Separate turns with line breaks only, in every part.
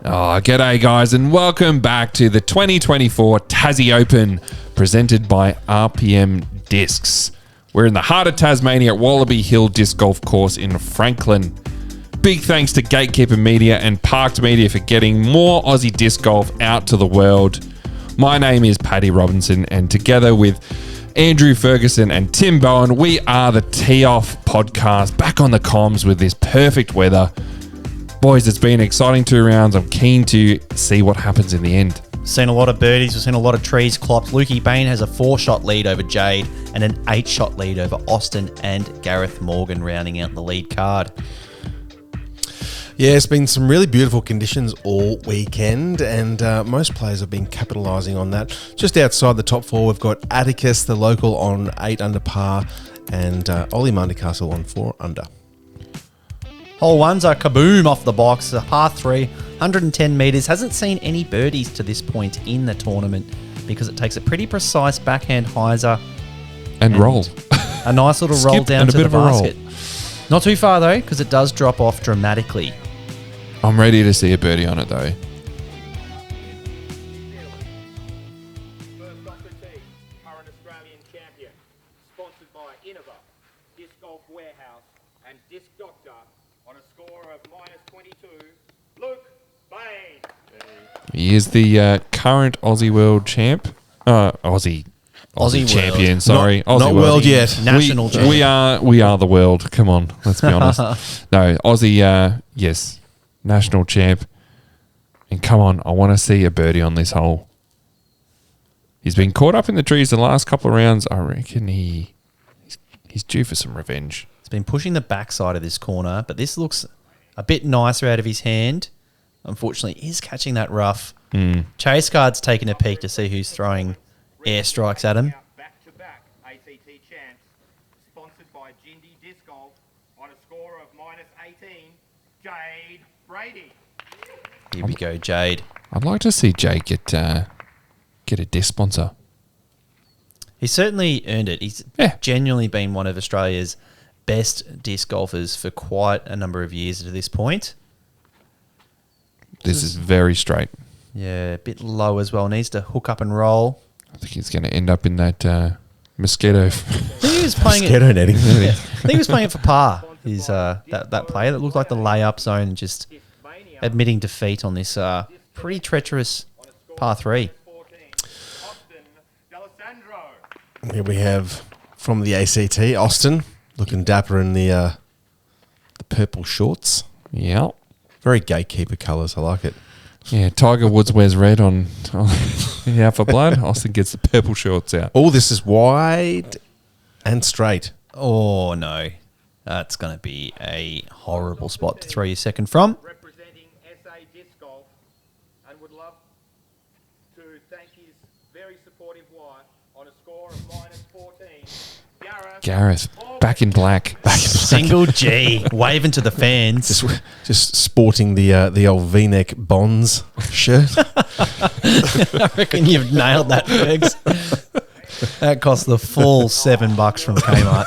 Oh, g'day guys, and welcome back to the 2024 Tassie Open, presented by RPM Discs. We're in the heart of Tasmania at Wallaby Hill Disc Golf Course in Franklin. Big thanks to Gatekeeper Media and Parked Media for getting more Aussie disc golf out to the world. My name is Paddy Robinson, and together with Andrew Ferguson and Tim Bowen, we are the Tee Off podcast, back on the comms with this perfect weather. Boys, it's been an exciting 2 rounds. I'm keen to see what happens in the end.
Seen a lot of birdies. We've seen a lot of trees clopped. Lukey Bayne has a 4-shot lead over Jade and an 8-shot lead over Austin and Gareth Morgan, rounding out the lead card.
Yeah, it's been some really beautiful conditions all weekend, and most players have been capitalising on that. Just outside the top 4, we've got Atticus, the local, on 8 under par, and Ollie Mundicastle on 4 under.
Hole 1's a kaboom off the box, a par 3, 110 metres. Hasn't seen any birdies to this point in the tournament because it takes a pretty precise backhand hyzer.
And roll.
A nice little roll
Skip
down
and a
to
bit
the
of a roll.
basket. Not too far though, because it does drop off dramatically.
I'm ready to see a birdie on it though.
First off the tee, current Australian champion, sponsored by Innova, Disc Golf Warehouse and Disc Doctor, on a score of -22, Luke Bayne.
He is the current Aussie World champ. Aussie champion.
World.
Sorry,
Not
Aussie
world yet.
National champion.
We are the world. Come on, let's be honest. No, Aussie. Yes, national champ. And come on, I want to see a birdie on this hole. He's been caught up in the trees the last couple of rounds. I reckon he's due for some revenge.
He's been pushing the backside of this corner, but this looks a bit nicer out of his hand. Unfortunately, he's catching that rough. Chase Guard's taking a peek to see who's throwing airstrikes at him.
Back-to-back ACT champs, sponsored by Jindy Disc Golf, on a score of -18, Jade Brady.
Here we go, Jade.
I'd like to see Jake get a disc sponsor.
He's certainly earned it. He's genuinely been one of Australia's best disc golfers for quite a number of years to this point.
This is very straight.
Yeah, a bit low as well. Needs to hook up and roll.
I think he's going to end up in that mosquito.
I think he was playing
Mosquito netting.
I think he was playing it for par. His that play that looked like the layup zone, just admitting defeat on this pretty treacherous par 3.
Here we have from the ACT, Austin, looking dapper in the purple shorts.
Yeah.
Very Gatekeeper colours. I like it.
Yeah, Tiger Woods wears red on Out for Blood. Austin gets the purple shorts out.
All this is wide and straight.
Oh no, that's going to be a horrible spot to throw your second from.
Representing SA Disc Golf, and would love to thank his very supportive wife on a score of -14,
Gareth, back in black.
Single G, waving to the fans.
Just sporting the old V-neck Bonds shirt.
I reckon you've nailed that, Fergs. That cost the full $7 from Kmart.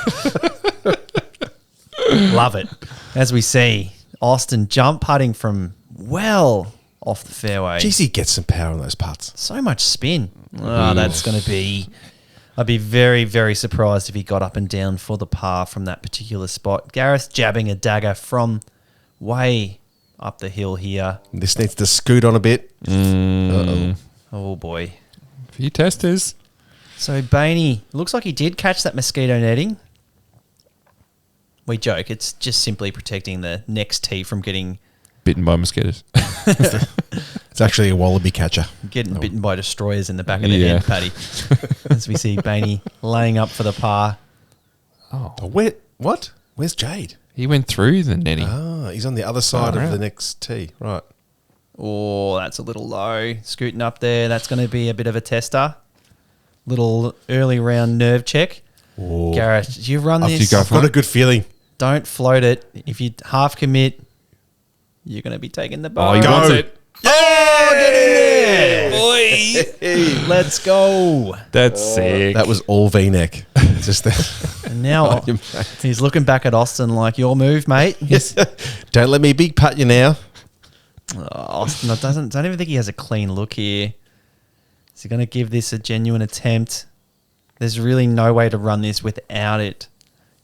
Love it. As we see, Austin jump putting from well off the fairway.
Jeez, he gets some power on those putts.
So much spin. Oh, that's going to be... I'd be very, very surprised if he got up and down for the par from that particular spot. Gareth jabbing a dagger from way up the hill here.
This needs to scoot on a bit. Uh-oh.
Oh, boy.
A few testers.
So, Bayne, looks like he did catch that mosquito netting. We joke. It's just simply protecting the next tee from getting
Bitten by mosquitoes.
It's actually a wallaby catcher.
bitten by destroyers in the back of the head, Paddy. As we see Bayne laying up for the par.
Oh, what? Where's Jade?
He went through the netting.
Ah, he's on the other side of the next tee. Right.
Oh, that's a little low. Scooting up there. That's going to be a bit of a tester. Little early round nerve check.
Oh.
Gareth, you run
After
this.
you go
I've got a good feeling.
Don't float it. If you half commit, you're going to be taking the bar.
He wants it.
Oh, get in there. Boy. Let's go.
That's sick.
That was all V-neck. Just that.
And now he's looking back at Austin like, your move, mate.
Yes. Don't let me big putt you now.
Austin don't even think he has a clean look here. Is he going to give this a genuine attempt? There's really no way to run this without it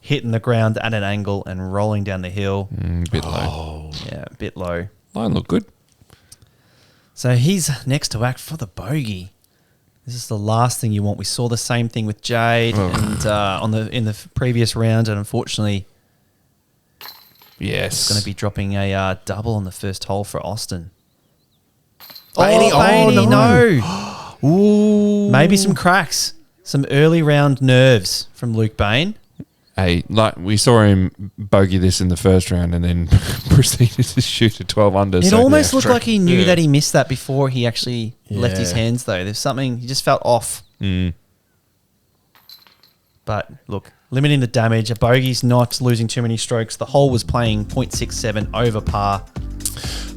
hitting the ground at an angle and rolling down the hill.
Bit low.
Yeah, a bit low.
Line look good.
So he's next to act for the bogey. This is the last thing you want. We saw the same thing with Jade and in the previous round, and unfortunately,
Yes.
it's going to be dropping a double on the first hole for Austin.
Bayne,
Bayne,
no. Ooh.
Maybe some cracks, some early round nerves from Luke Bayne.
Hey, like we saw him bogey this in the first round and then proceeded to shoot a 12 under.
It almost looked
true.
like he knew that he missed that before he actually left his
Yeah.
hands, though. There's something, he just felt off. But look, limiting the damage. A bogey's not losing too many strokes. The hole was playing 0.67 over par.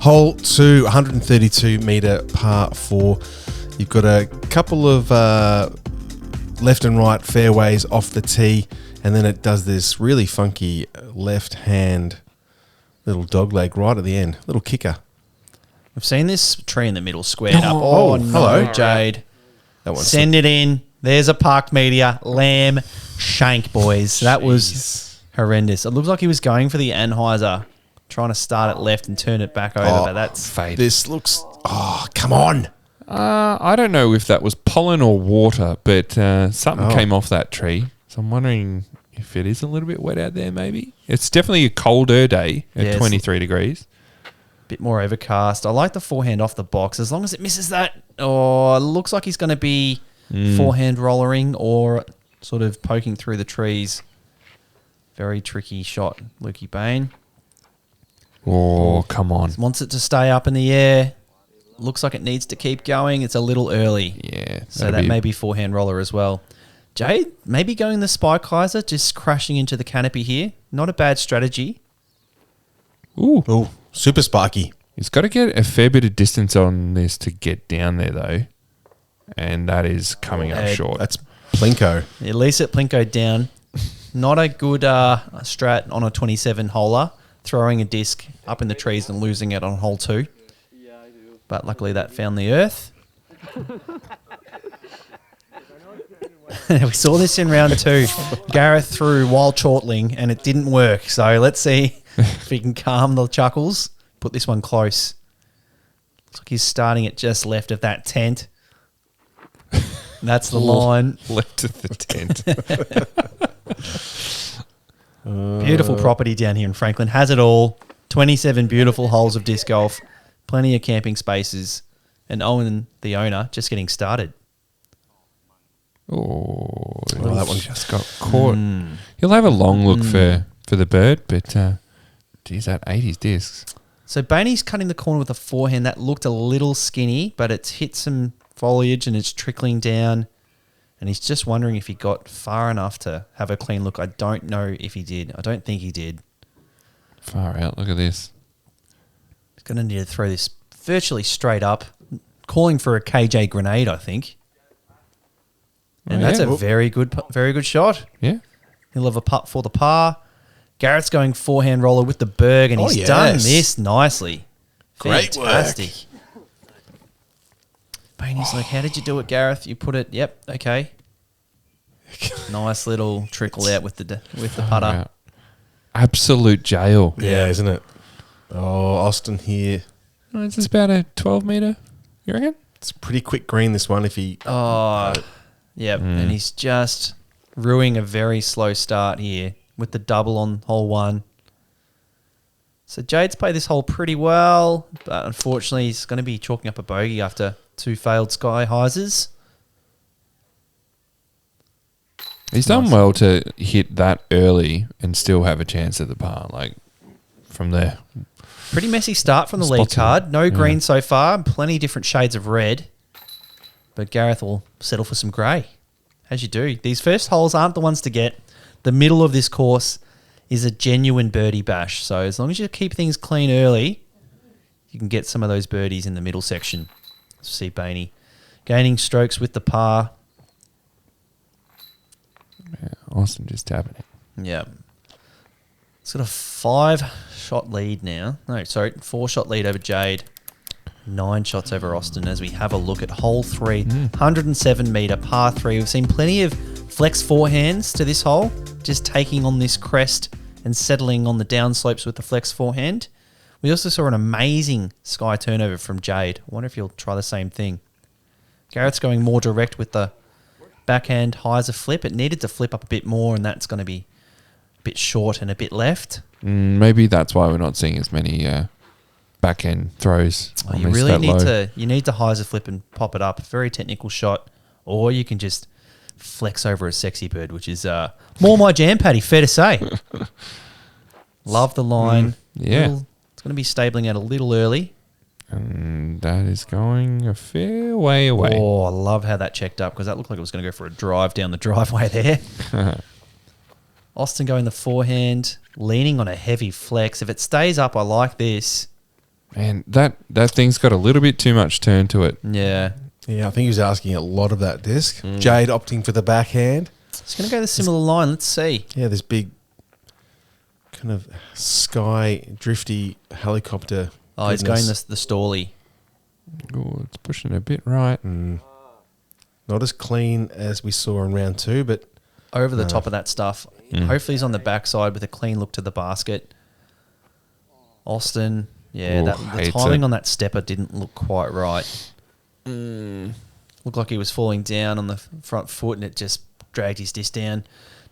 Hole 2, 132 metre par 4. You've got a couple of left and right fairways off the tee, and then it does this really funky left hand little dog leg right at the end. Little kicker.
We've seen this tree in the middle squared up.
Oh,
No,
hello.
Jade.
That one.
Send it in. There's a Park Media lamb shank, boys. That was horrendous. It looks like he was going for the Anheuser, trying to start it left and turn it back over, but that's
fade.
This looks... Oh, come on.
I don't know if that was pollen or water, but something came off that tree. So I'm wondering if it is a little bit wet out there, maybe. It's definitely a colder day at
Yes.
23 degrees.
bit more overcast. I like the forehand off the box. As long as it misses that, it looks like he's going to be forehand rollering or sort of poking through the trees. Very tricky shot, Lukey Bayne.
Oh, come on.
Wants it to stay up in the air. Looks like it needs to keep going. It's a little early.
Yeah.
So that may be forehand roller as well. Jade, maybe going the Spy Kaiser, just crashing into the canopy here. Not a bad strategy.
Ooh.
Oh, super spiky.
He's got to get a fair bit of distance on this to get down there, though. And that is coming up short.
That's Plinko.
At least at Plinko down. Not a good strat on a 27-holer, throwing a disc up in the trees and losing it on hole 2. But luckily that found the earth. We saw this in round 2. Gareth threw while chortling and it didn't work. So let's see if he can calm the chuckles. Put this one close. Looks like he's starting it just left of that tent. That's the line.
Left of the tent.
Beautiful property down here in Franklin. Has it all. 27 beautiful holes of disc golf. Plenty of camping spaces. And Owen, the owner, just getting started.
Oh,
that one
just got caught. He'll have a long look for the bird, but geez, that 80s discs.
So Bayne's cutting the corner with a forehand. That looked a little skinny, but it's hit some foliage and it's trickling down. And he's just wondering if he got far enough to have a clean look. I don't know if he did. I don't think he did.
Far out. Look at this.
He's going to need to throw this virtually straight up. Calling for a KJ grenade, I think. And that's a very good shot.
Yeah.
He'll have a putt for the par. Garrett's going forehand roller with the Berg, and he's done this nicely.
Great
Fantastic. Bayne's like, how did you do it, Gareth? You put it, yep, okay. Nice little trickle out with the putter.
Out. Absolute jail.
Yeah, isn't it? Oh, Austin here.
Oh, it's about a 12 metre, you reckon?
It's a pretty quick green, this one, if he...
Oh, yep. And he's just ruining a very slow start here with the double on hole 1. So Jade's played this hole pretty well, but unfortunately he's going to be chalking up a bogey after 2 failed sky hyzers.
He's done well to hit that early and still have a chance at the par, like from there.
Pretty messy start from the lead
Spots
card. No green so far. Plenty different shades of red. But Gareth will settle for some grey, as you do. These first holes aren't the ones to get. The middle of this course is a genuine birdie bash. So as long as you keep things clean early, you can get some of those birdies in the middle section. Let's see Bayne gaining strokes with the par.
Yeah, Austin just tapping it.
Yeah. It's got a 5-shot lead now. No, sorry, 4-shot lead over Jade. 9 shots over Austin as we have a look at hole 3. 107 metre par 3. We've seen plenty of flex forehands to this hole, just taking on this crest and settling on the downslopes with the flex forehand. We also saw an amazing sky turnover from Jade. I wonder if he'll try the same thing. Gareth's going more direct with the backhand hyzer flip. It needed to flip up a bit more, and that's going to be a bit short and a bit left.
Maybe that's why we're not seeing as many backhand throws.
Oh, you really need to hyzer flip and pop it up. Very technical shot. Or you can just flex over a sexy bird, which is more my jam, Paddy, fair to say. Love the line.
Yeah.
It's going to be stabling out a little early.
And that is going a fair way away.
Oh, I love how that checked up because that looked like it was going to go for a drive down the driveway there. Austin going the forehand, leaning on a heavy flex. If it stays up, I like this.
Man, that thing's got a little bit too much turn to it.
Yeah.
Yeah, I think he was asking a lot of that disc. Jade opting for the backhand.
It's going to go the similar line. Let's see.
Yeah, this big kind of sky drifty helicopter.
Oh, he's going the Stawley.
Oh, it's pushing a bit right.
Not as clean as we saw in round 2, but
Over the top of that stuff. Hopefully he's on the backside with a clean look to the basket. Austin, yeah,
Ooh,
the
hates
timing
it.
on that stepper didn't look quite right. Looked like he was falling down on the front foot and it just dragged his disc down.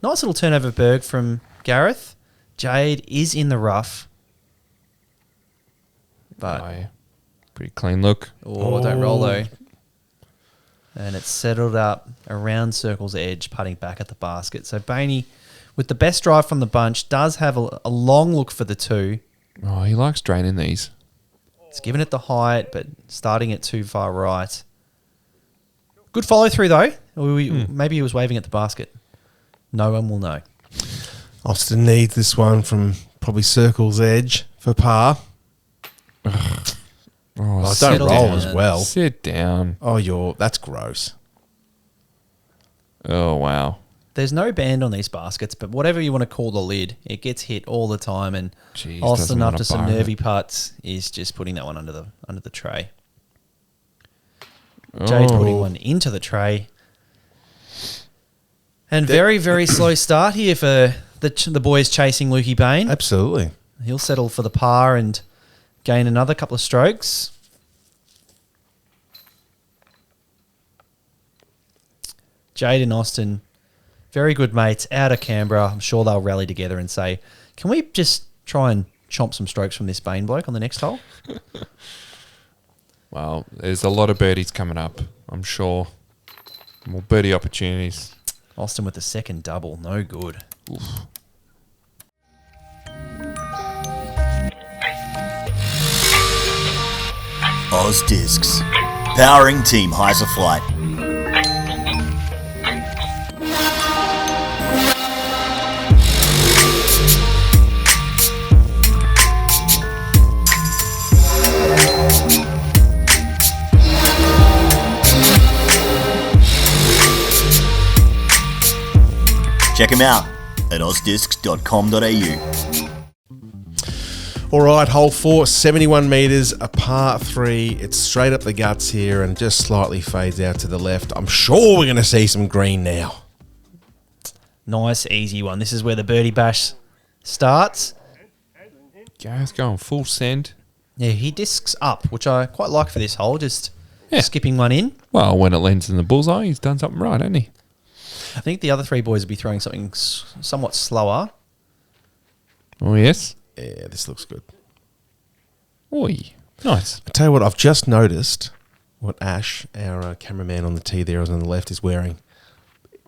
Nice little turnover berg from Gareth. Jade is in the rough. But,
Oh, yeah. Pretty clean look.
don't roll though. And it's settled up around circle's edge, putting back at the basket. So Bayne, with the best drive from the bunch, does have a long look for the 2.
Oh, he likes draining these.
It's given it the height, but starting it too far right. Good follow through though. Maybe he was waving at the basket. No one will know.
Austin needs this one from probably circle's edge for par.
Oh,
Don't
settle
roll
down.
as well.
Sit down.
Oh, that's gross.
Oh, wow.
There's no band on these baskets, but whatever you want to call the lid, it gets hit all the time. And
Jeez,
Austin,
doesn't want
after
to
some
bar it.
nervy putts, is just putting that one under the tray. Jade putting one into the tray. And very, very slow start here for the boys chasing Lukey Bayne.
Absolutely.
He'll settle for the par and gain another couple of strokes. Jade and Austin, very good mates out of Canberra. I'm sure they'll rally together and say, can we just try and chomp some strokes from this Bayne bloke on the next hole?
Well, there's a lot of birdies coming up, I'm sure. More birdie opportunities.
Austin with the second double, no good.
Oz Discs, powering Team Heiser Flight. Check them out at ozdiscs.com.au.
All right, hole 4, 71 metres, a par 3. It's straight up the guts here and just slightly fades out to the left. I'm sure we're going to see some green now.
Nice, easy one. This is where the birdie bash starts.
Gareth going full send.
Yeah, he discs up, which I quite like for this hole, just
Yeah.
skipping one in.
Well, when it lands in the bullseye, he's done something right, hasn't he?
I think the other 3 boys will be throwing something somewhat slower.
Oh, yes.
Yeah, this looks good.
Oi. Nice.
I tell you what, I've just noticed what Ash, our cameraman on the tee there on the left, is wearing.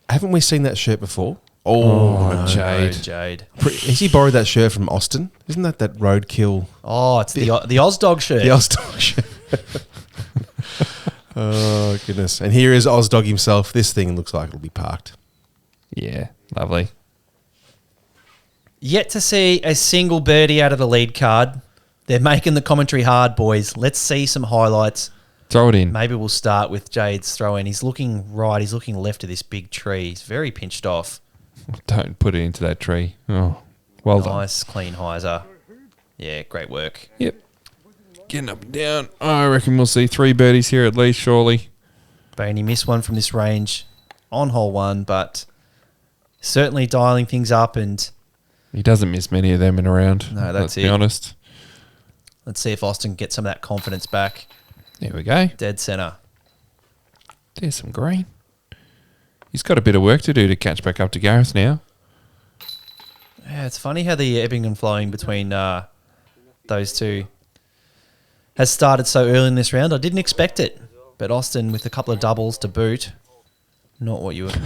Haven't we seen that shirt before? Oh, no.
Jade.
No, Jade.
Has he borrowed that shirt from Austin? Isn't that roadkill?
Oh, it's the Ozdog shirt.
The Ozdog shirt. Oh, goodness. And here is Ozdog himself. This thing looks like it'll be parked.
Yeah. Lovely.
Yet to see a single birdie out of the lead card. They're making the commentary hard, boys. Let's see some highlights.
Throw it in.
Maybe we'll start with Jade's throw in. He's looking right. He's looking left of this big tree. He's very pinched off.
Don't put it into that tree. Oh, well done.
Nice, clean hyzer. Yeah, great work.
Yep. Getting up and down. I reckon we'll see 3 birdies here at least, surely.
Bayne missed one from this range on hole 1, but certainly dialing things up, and
He doesn't miss many of them in a round.
No, that's
let's
it.
be honest.
let's see if Austin can get some of that confidence back.
There we go.
Dead centre.
There's some green. He's got a bit of work to do to catch back up to Gareth now.
Yeah, it's funny how the ebbing and flowing between those two has started so early in this round. I didn't expect it, but Austin with a couple of doubles to boot, not what you want.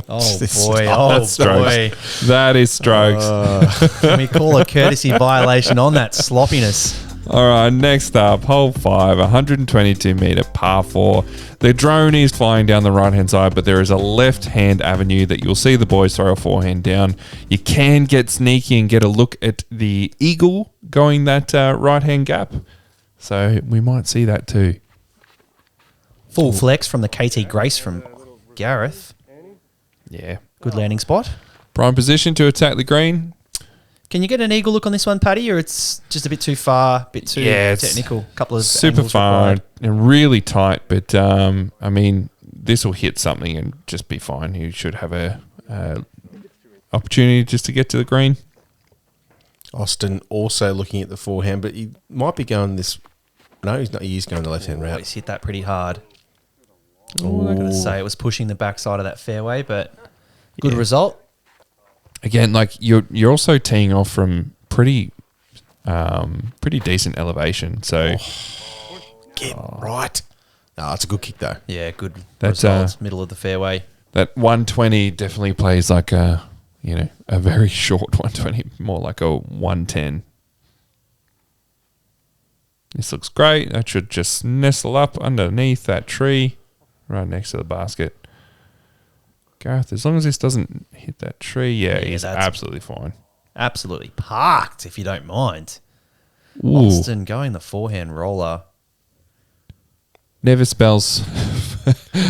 Oh boy! Oh
That's strokes.
boy!
That is strokes.
Can we call a courtesy violation on that sloppiness?
All right, next up, hole 5, 122-metre par 4. The drone is flying down the right-hand side, but there is a left-hand avenue that you'll see the boys throw a forehand down. You can get sneaky and get a look at the eagle going that right-hand gap. So we might see that too.
Full flex from the KT Grace from Gareth.
Yeah.
Good landing spot.
Prime position to attack the green.
Can you get an eagle look on this one, Paddy, or it's just a bit too far, a bit too
Yeah, it's
technical? Couple of
Super
angles
far
required.
and really tight, but I mean, this will hit something and just be fine. You should have a opportunity just to get to the green.
Austin also looking at the forehand, but he might be going this. No, he's not. He is going the left-hand
Oh,
route.
he's hit that pretty hard. I'm not going to say it was pushing the backside of that fairway, but good result.
Again, like you're also teeing off from pretty decent elevation. So
Get right. No, it's a good kick though.
Yeah, good
That's,
results. Middle of the fairway.
that 120 definitely plays like a very short 120, more like a 110. This looks great. That should just nestle up underneath that tree, right next to the basket. Gareth, as long as this doesn't hit that tree, yeah, he's
that's-
absolutely fine.
Absolutely parked, if you don't mind.
Ooh,
Austin going the forehand roller.
never spells.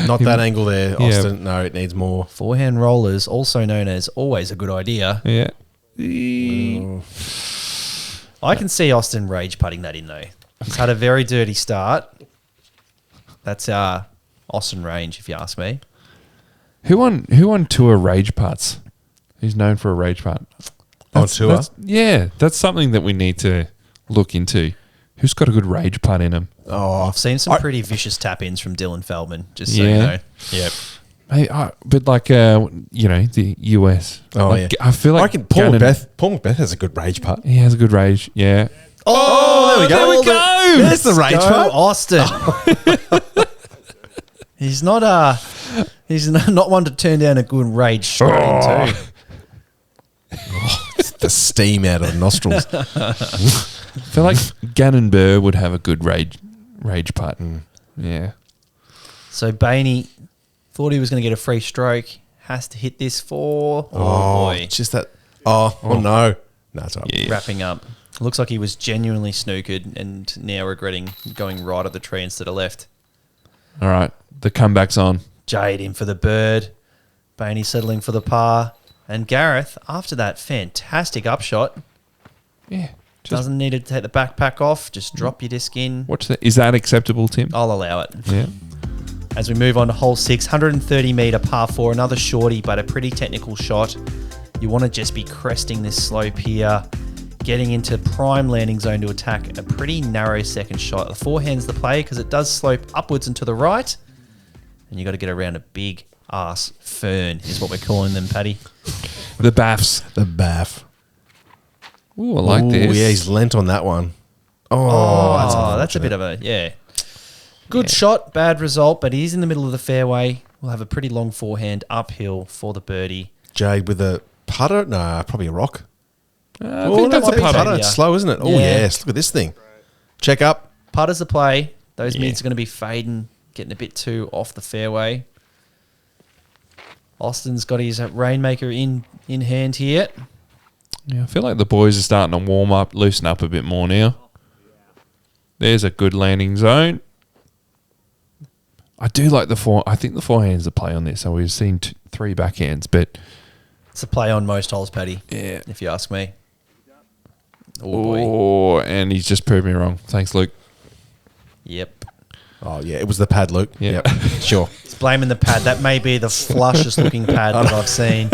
Not that angle there,
Yeah.
Austin. No, it needs more.
Forehand rollers, also known as always a good idea.
Yeah.
I can see Austin rage putting that in, though. He's had a very dirty start. That's Austin range, if you ask me.
Who won tour rage putts? Who's known for a rage putt?
On tour?
That's something that we need to look into. Who's got a good rage putt in him?
Oh,
I've seen some pretty vicious tap-ins from Dylan Feldman, just so you
Yeah.
know. Yep.
Hey, but like the US.
Oh,
Like,
yeah.
I feel like
I reckon Paul
Gannon-
Macbeth has a good rage putt.
He has a good rage. Yeah.
Oh, there we go.
there we go.
There's the rage
Go,
putt.
Austin. He's not not one to turn down a good rage straight into.
The steam out of the nostrils.
I feel like Gannon Burr would have a good rage putt. Yeah.
So Bayne thought he was going to get a free stroke. Has to hit this for. Oh, boy.
It's just that. Oh no. No, it's all right.
Yeah.
Wrapping up. Looks like he was genuinely snookered and now regretting going right at the tree instead of left.
All right. The comeback's on.
Jade in for the bird. Bayne settling for the par. And Gareth, after that fantastic upshot,
Yeah.
doesn't need to take the backpack off. Just drop your disc in.
Watch that. Is that acceptable, Tim?
I'll allow it.
Yeah.
As we move on to hole 6, 130 metre par 4, another shorty, but a pretty technical shot. You want to just be cresting this slope here, getting into prime landing zone to attack a pretty narrow second shot. The forehand's the play because it does slope upwards and to the right, and you got to get around a big ass fern, is what we're calling them, Paddy.
The baffs.
The baff.
Ooh, I like this.
Yeah, he's lent on that one.
Oh, that's a bit of a, Good shot, bad result, but he's in the middle of the fairway. We'll have a pretty long forehand uphill for the birdie.
Jade with a putter? No, probably a rock.
I think that's a
might be
putter.
putter.
It's slow, isn't it? Oh,
Yeah.
yes. Look at this thing. Check up.
Putter's the play. Those
Yeah.
mids are going to be fading, getting a bit too off the fairway. Austin's got his rainmaker in hand here.
Yeah, I feel like the boys are starting to warm up, loosen up a bit more now. There's a good landing zone. I do like I think the forehand's the play on this. So we've seen 3 backhands, but
It's a play on most holes, Paddy,
yeah,
if you ask me. Oh, boy.
Oh, and he's just proved me wrong. Thanks, Luke.
Yep.
Oh, yeah, it was the pad, Luke.
Yeah.
Yep. Sure.
He's blaming the pad. That may be the flushest looking pad that I've seen.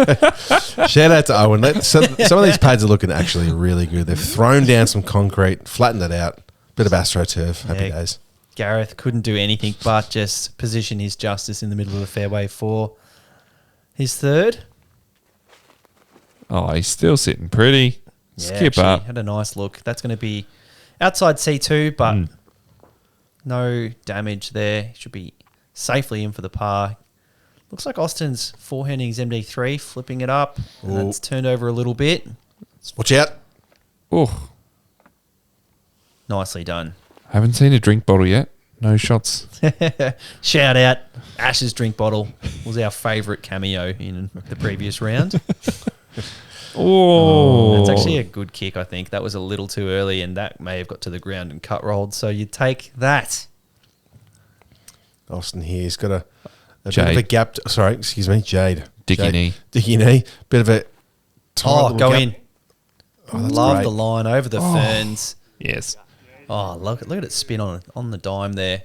Shout out to Owen. Some of these pads are looking actually really good. They've thrown down some concrete, flattened it out. Bit of AstroTurf. Happy
Yeah.
days.
Gareth couldn't do anything but just position his justice in the middle of the fairway for his third.
Oh, he's still sitting pretty. Skip
actually,
up.
Had a nice look. That's going to be outside C2, but no damage there. He should be safely in for the par. Looks like Austin's forehanding his MD3, flipping it up. And
Ooh.
that's turned over a little bit.
Watch out.
Oh,
Nicely done.
haven't seen a drink bottle yet. No shots.
Shout out. Ash's drink bottle was our favourite cameo in the previous round.
Oh,
That's actually a good kick, I think. That was a little too early, and that may have got to the ground and cut rolled. So you take that.
Austin here. He's got a bit
Jade.
of a gap. Sorry, excuse me. Jade.
Dicky
Jade.
knee.
Dicky knee. Bit of a tight little
Go
gap.
in.
Oh, that's
Love
great.
the line over the ferns.
yes.
Oh, look at it spin on the dime there.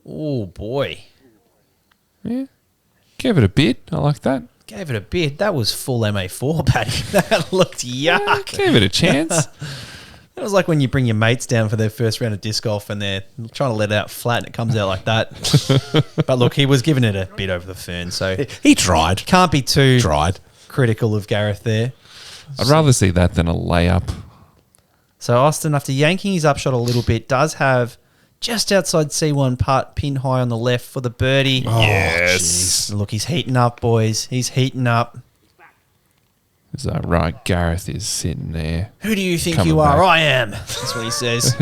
Oh, boy.
Yeah. Give it a bit. I like that.
Gave it a bit. That was full MA4, Paddy. That looked yuck.
Give it a chance.
It was like when you bring your mates down for their first round of disc golf and they're trying to let it out flat and it comes out like that. But look, he was giving it a bit over the fern, so
He tried.
can't be too
Tried.
critical of Gareth there.
I'd rather see that than a layup.
So Austin, after yanking his upshot a little bit, does have just outside C1 putt, pin high on the left for the birdie.
Yes.
Look, he's heating up, boys. He's heating up.
Is that right? Gareth is sitting there.
Who do you think
Coming
you are?
back.
I am. That's what he says.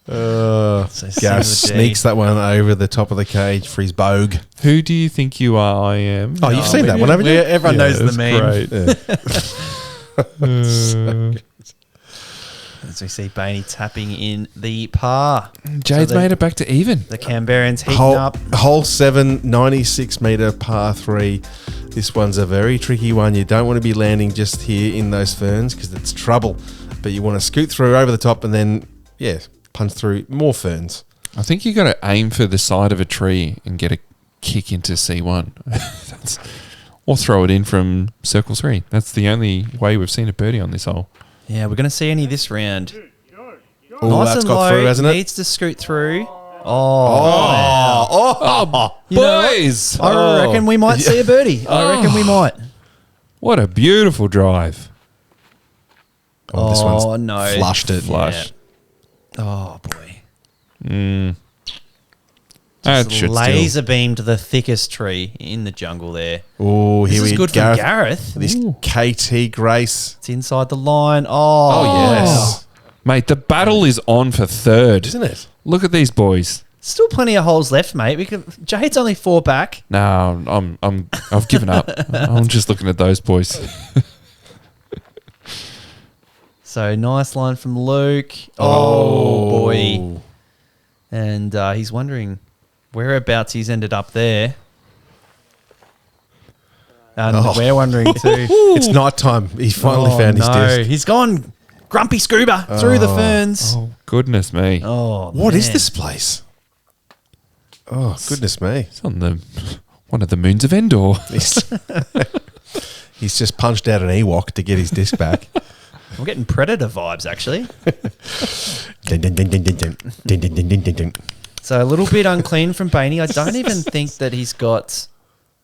So
Gareth
G.
sneaks that one over the top of the cage for his bogue.
Who do you think you are? I am.
Oh, you've seen that one, haven't you?
Everyone knows the
that's
meme.
great.
As we see Bayne tapping in the par.
Jade's
So the-
made it back to even.
The Canberrans heating
Hole,
up.
hole 7, 96 metre par 3. This one's a very tricky one. You don't want to be landing just here in those ferns because it's trouble. But you want to scoot through over the top and then, punch through more ferns.
I think you got to aim for the side of a tree and get a kick into C1. Or throw it in from circle 3. That's the only way we've seen a birdie on this hole.
Yeah, we're going to see any this round.
Oh,
Nice
that's
and
got
low.
through, hasn't it?
Needs to scoot through. You know what?
Boys!
I reckon we might see a birdie. I reckon we might.
What a beautiful drive.
Oh, this one's
no.
flushed it.
Flush.
Oh, boy.
That
Just
should
laser beamed the thickest tree in the jungle there.
Oh,
This
here
is
we
good
go.
for Gareth.
This KT Grace.
It's inside the line.
Oh, yes. Mate, the battle is on for third.
Isn't it?
Look at these boys.
Still plenty of holes left, mate. Jade's only 4 back.
No, I've given up. I'm just looking at those boys.
So nice line from Luke. Oh, boy. And he's wondering whereabouts he's ended up there. And we're wondering too.
It's night time. He finally found his disc.
He's gone grumpy scuba through the ferns.
Oh, goodness me.
Oh,
What is
man.
this place? Oh, goodness me.
It's on one of the moons of Endor.
He's just punched out an Ewok to get his disc back.
I'm getting Predator vibes, actually.
Dun, dun, dun, dun, dun, dun. Dun, dun, dun, dun, dun, dun.
So a little bit unclean from Bayne. I don't even think that he's got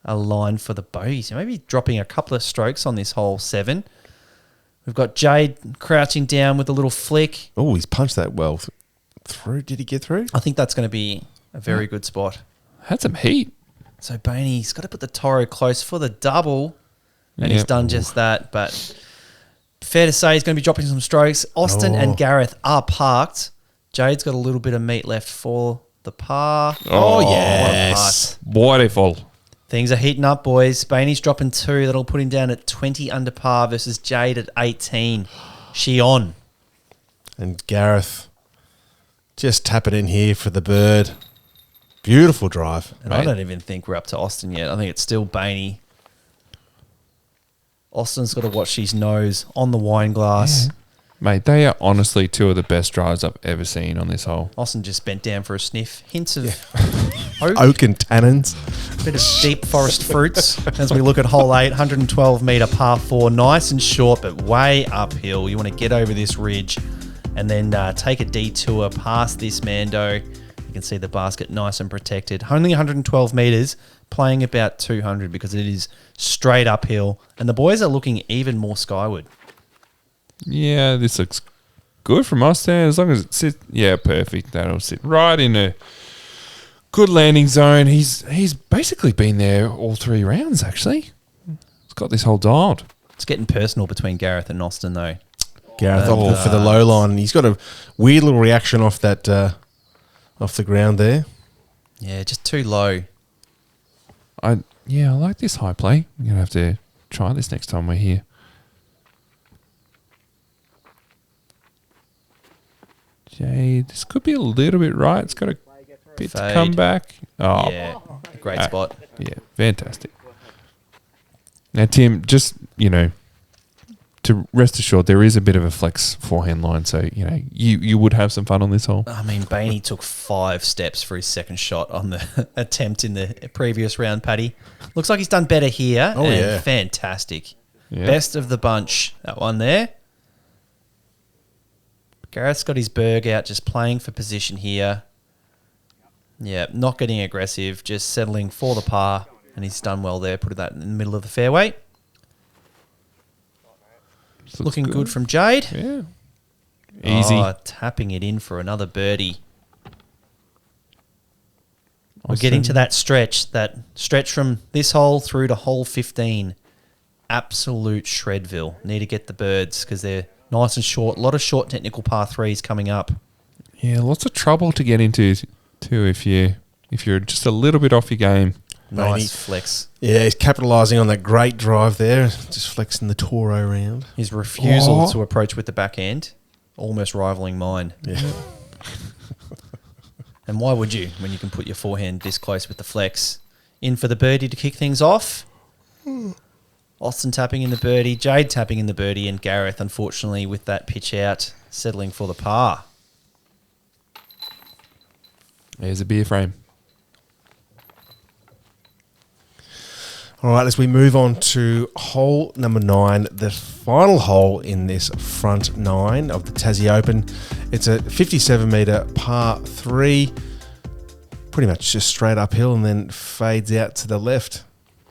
a line for the bogeys. So maybe dropping a couple of strokes on this hole 7. We've got Jade crouching down with a little flick.
Oh, he's punched that well through. Did he get through?
I think that's going to be a very good spot.
Had some heat.
So Bayne's got to put the Toro close for the double. And he's
Yep.
done just that. But fair to say he's going to be dropping some strokes. Austin and Gareth are parked. Jade's got a little bit of meat left for the par.
Oh,
What a
yes.
putt.
Wonderful.
Things are heating up, boys. Bayne's dropping 2. That'll put him down at 20 under par versus Jade at 18. She on.
And Gareth just tap it in here for the bird. Beautiful drive.
And I don't even think we're up to Austin yet. I think it's still Bayne. Austin's got to watch his nose on the wine glass.
Mate, they are honestly two of the best drives I've ever seen on this hole.
Austin just bent down for a sniff. Hints of
Oak and tannins.
bit of deep forest fruits as we look at hole 8, 112 metre par 4. Nice and short, but way uphill. You want to get over this ridge and then take a detour past this Mando. You can see the basket nice and protected. Only 112 metres, playing about 200 because it is straight uphill. And the boys are looking even more skyward.
Yeah, this looks good from us there. As long as it sits, yeah, perfect. That'll sit right in a good landing zone. He's basically been there all 3 rounds, actually. He's got this whole dialed.
It's getting personal between Gareth and Austin, though.
Gareth opted for the low line. He's got a weird little reaction off that off the ground there.
Yeah, just too low.
I like this high play. I'm gonna have to try this next time we're here. Jade, this could be a little bit right. It's got a bit to
Fade.
come back. Oh,
Yeah, great spot.
yeah, fantastic. Now, Tim, just, to rest assured, there is a bit of a flex forehand line, so, you would have some fun on this hole.
I mean, Bayne took 5 steps for his second shot on the attempt in the previous round, Paddy. Looks like he's done better here.
Oh,
and
yeah.
fantastic.
Yeah.
Best of the bunch, that one there. Gareth's got his berg out, just playing for position here. Yeah, not getting aggressive, just settling for the par, and he's done well there. Put that in the middle of the fairway.
Looks
Looking good from Jade.
Yeah. Easy.
Oh, tapping it in for another birdie. We're
Austin.
getting to that stretch from this hole through to hole 15. Absolute Shredville. Need to get the birds because they're nice and short. A lot of short technical par 3s coming up.
Yeah, lots of trouble to get into, too, if you're just a little bit off your game.
Nice flex.
Yeah, he's capitalising on that great drive there. Just flexing the Toro around.
His refusal to approach with the backhand, almost rivaling mine.
Yeah.
And why would you when you can put your forehand this close with the flex? In for the birdie to kick things off. Austin tapping in the birdie, Jade tapping in the birdie, and Gareth, unfortunately, with that pitch out, settling for the par.
There's a beer frame.
All right, as we move on to hole number 9, the final hole in this front 9 of the Tassie Open. It's a 57-metre par 3, pretty much just straight uphill and then fades out to the left.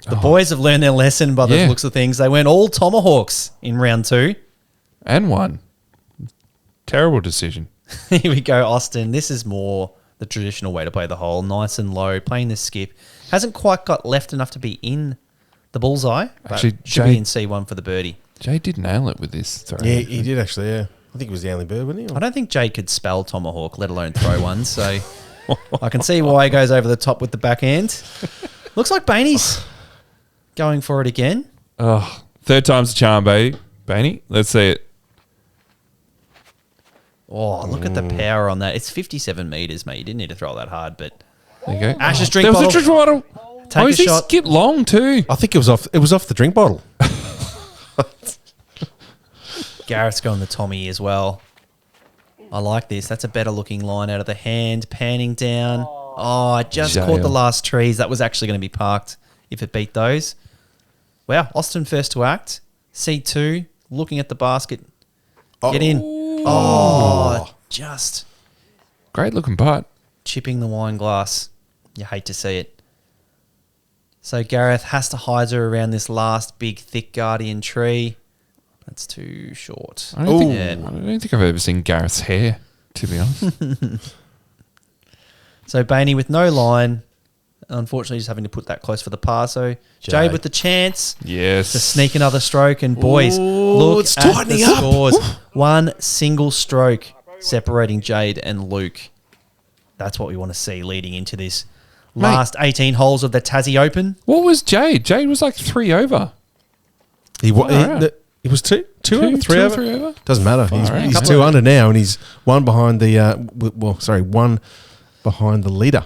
The boys have learned their lesson by the
Yeah.
looks of things. They went all tomahawks in round 2.
And one. Terrible decision.
Here we go, Austin. This is more the traditional way to play the hole. Nice and low, playing the skip. Hasn't quite got left enough to be in the bullseye, but
Actually,
should be
Jade-
in C1 for the birdie.
Jade did nail it with this throw.
Yeah, he did actually, yeah. I think it was the only bird, wasn't he?
I don't think Jade could spell tomahawk, let alone throw one, so I can see why he goes over the top with the backhand. Looks like Bayne's going for it again.
Oh, third time's the charm, Bayne. Let's see it.
Oh, look at the power on that. It's 57 metres, mate. You didn't need to throw that hard, but
There you go.
Ash's drink
There was
bottle.
a drink bottle.
Take a
He
shot.
skipped long too.
I think it was off the drink bottle.
Gareth's going the Tommy as well. I like this. That's a better looking line out of the hand. Panning down. Oh, I just
Jail.
caught the last trees. That was actually going to be parked if it beat those. Wow. Austin first to act. C2. Looking at the basket. Get in. Oh, just
Great looking putt.
chipping the wine glass. You hate to see it. So Gareth has to hyzer around this last big, thick guardian tree. That's too short.
I don't,
Yeah.
think I've ever seen Gareth's hair, to be honest.
So Bayne with no line. Unfortunately, just having to put that close for the par. So Jade
Jade.
with the chance
Yes.
to sneak another stroke. And boys,
Ooh,
look
it's
at the
tightening up.
scores. One single stroke separating Jade and Luke. That's what we want to see leading into this last 18 holes of the Tassie Open.
What was Jade? Jade was like 3 over.
He was
Alright.
it was two over, three
two or
over.
3 over?
Doesn't matter.
Alright.
He's 2 under now, and he's one behind the one behind the leader.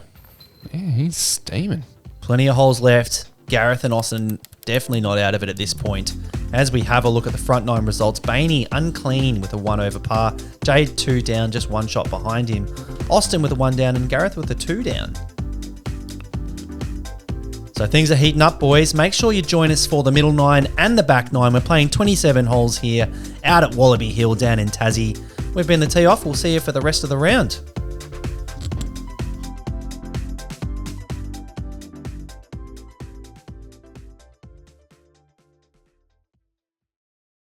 Yeah, he's steaming.
Plenty of holes left. Gareth and Austin definitely not out of it at this point. As we have a look at the front 9 results, Bayne unclean with a 1 over par. Jade 2 down, just 1 shot behind him. Austin with a 1 down and Gareth with a 2 down. So things are heating up, boys. Make sure you join us for the middle 9 and the back 9. We're playing 27 holes here out at Wallaby Hill down in Tassie. We've been the tee off. We'll see you for the rest of the round.